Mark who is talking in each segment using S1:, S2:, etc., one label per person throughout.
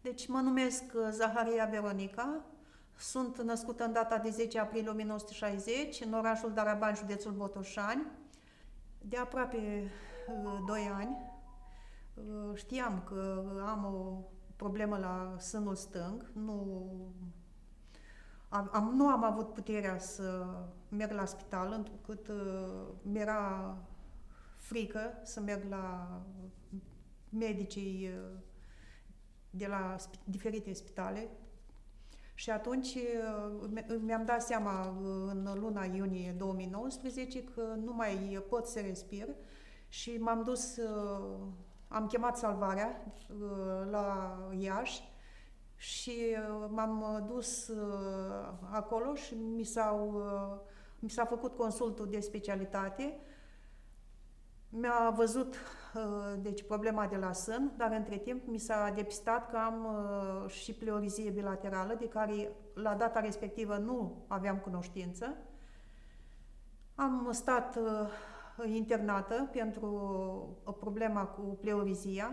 S1: Deci mă numesc Zaharia Veronica, sunt născută în data de 10 aprilie 1960 în orașul Daraban, județul Botoșani. De aproape 2 ani știam că am o problemă la sânul stâng. Nu am avut puterea să merg la spital, întrucât mi-era frică să merg la medicii de la diferite spitale. Și atunci mi-am dat seama în luna iunie 2019 că nu mai pot să respir și m-am dus, am chemat salvarea la Iași și m-am dus acolo și mi s-a făcut consultul de specialitate. Mi-a văzut deci problema de la sân, dar între timp mi s-a depistat că am și pleurizie bilaterală, de care la data respectivă nu aveam cunoștință. Am stat internată pentru problema cu pleurizia.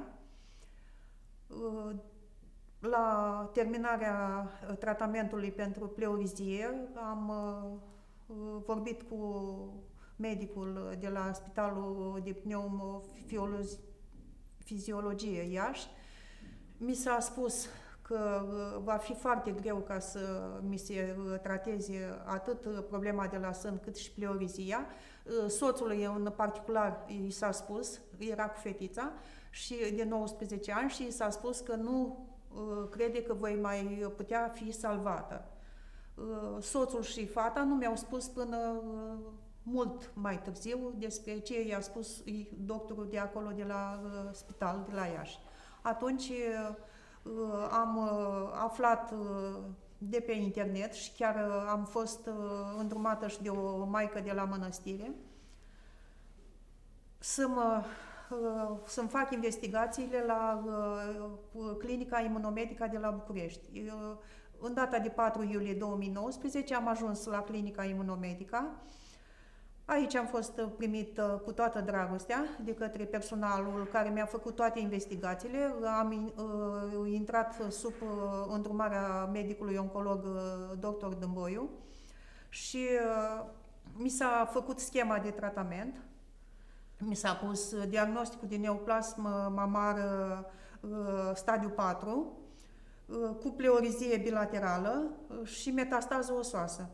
S1: La terminarea tratamentului pentru pleurizie am vorbit cu medicul de la Spitalul de Pneumofiziologie Iași. Mi s-a spus că va fi foarte greu ca să mi se trateze atât problema de la sân cât și pleurizia. Soțului în particular i s-a spus, era cu fetița și de 19 ani și i s-a spus că nu crede că voi mai putea fi salvată. Soțul și fata nu mi-au spus până mult mai târziu despre ce i-a spus doctorul de acolo, de la spital, de la Iași. Atunci am aflat de pe internet și chiar am fost îndrumată și de o maică de la mănăstire să-mi fac investigațiile la Clinica Imunomedica de la București. În data de 4 iulie 2019 am ajuns la Clinica Imunomedica. Aici am fost primit cu toată dragostea de către personalul care mi-a făcut toate investigațiile. Am intrat sub îndrumarea medicului oncolog dr. Dâmboiu și mi s-a făcut schema de tratament. Mi s-a pus diagnosticul de neoplasm mamar stadiu 4 cu pleurizie bilaterală și metastază osoasă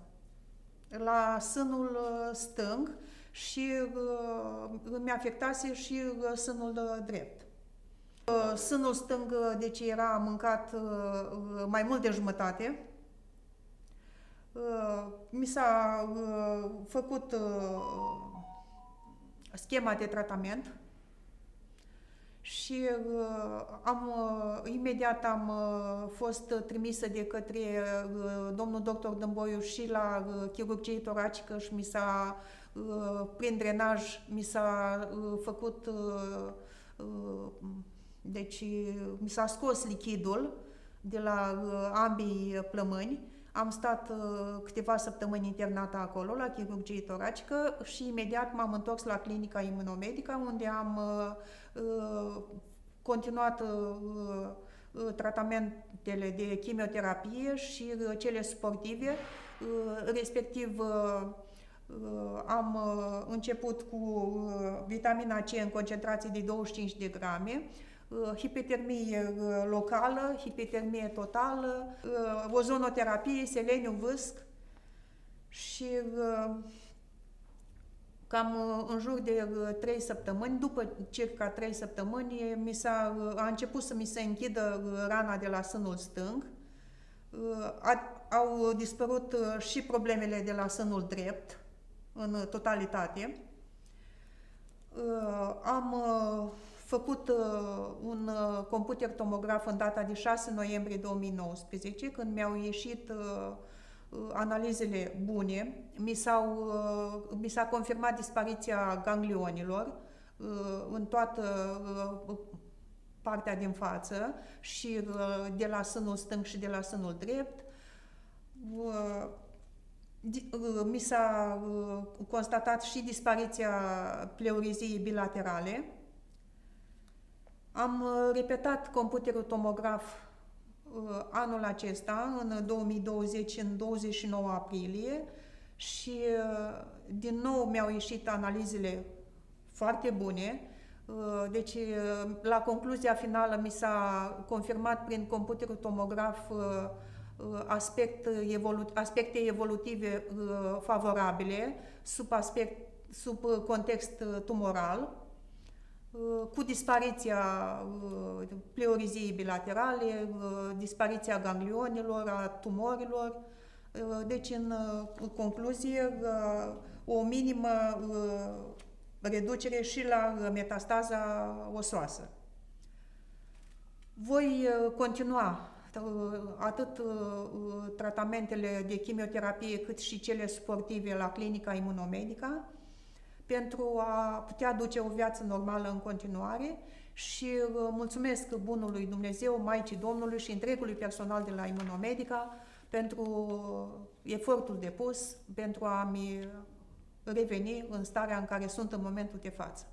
S1: la sânul stâng și îmi afectase și sânul drept. Sânul stâng, deci era mâncat mai mult de jumătate. Mi s-a făcut schema de tratament și imediat am fost trimisă de către domnul doctor Dâmboiu și la chirurgie toracică și prin drenaj mi s-a făcut, deci mi s-a scos lichidul de la ambii plămâni. Am stat câteva săptămâni internată acolo, la chirurgie toracică și imediat m-am întors la Clinica Imunomedica, unde am continuat tratamentele de chimioterapie și cele suportive, respectiv am început cu vitamina C în concentrație de 25 de grame, hipotermie locală, hipotermie totală, ozonoterapie, seleniu, vâsc și cam în jur de 3 săptămâni, după circa 3 săptămâni, a început să mi se închidă rana de la sânul stâng. Au dispărut și problemele de la sânul drept în totalitate. Am făcut un computer tomograf în data de 6 noiembrie 2019, când mi-au ieșit analizele bune. Mi s-a confirmat dispariția ganglionilor în toată partea din față și de la sânul stâng și de la sânul drept. Mi s-a constatat și dispariția pleuriziei bilaterale. Am repetat computerul tomograf anul acesta, în 2020, în 29 aprilie, și din nou mi-au ieșit analizele foarte bune. Deci, la concluzia finală mi s-a confirmat prin computerul tomograf aspecte evolutive favorabile sub context tumoral, cu dispariția pleuriziei bilaterale, dispariția ganglionilor, a tumorilor. Deci, în concluzie, o minimă reducere și la metastaza osoasă. Voi continua atât tratamentele de chimioterapie cât și cele suportive la clinica Immunomedica pentru a putea duce o viață normală în continuare și mulțumesc bunului Dumnezeu, Maicii Domnului și întregului personal de la Immunomedica pentru efortul depus pentru a-mi reveni în starea în care sunt în momentul de față.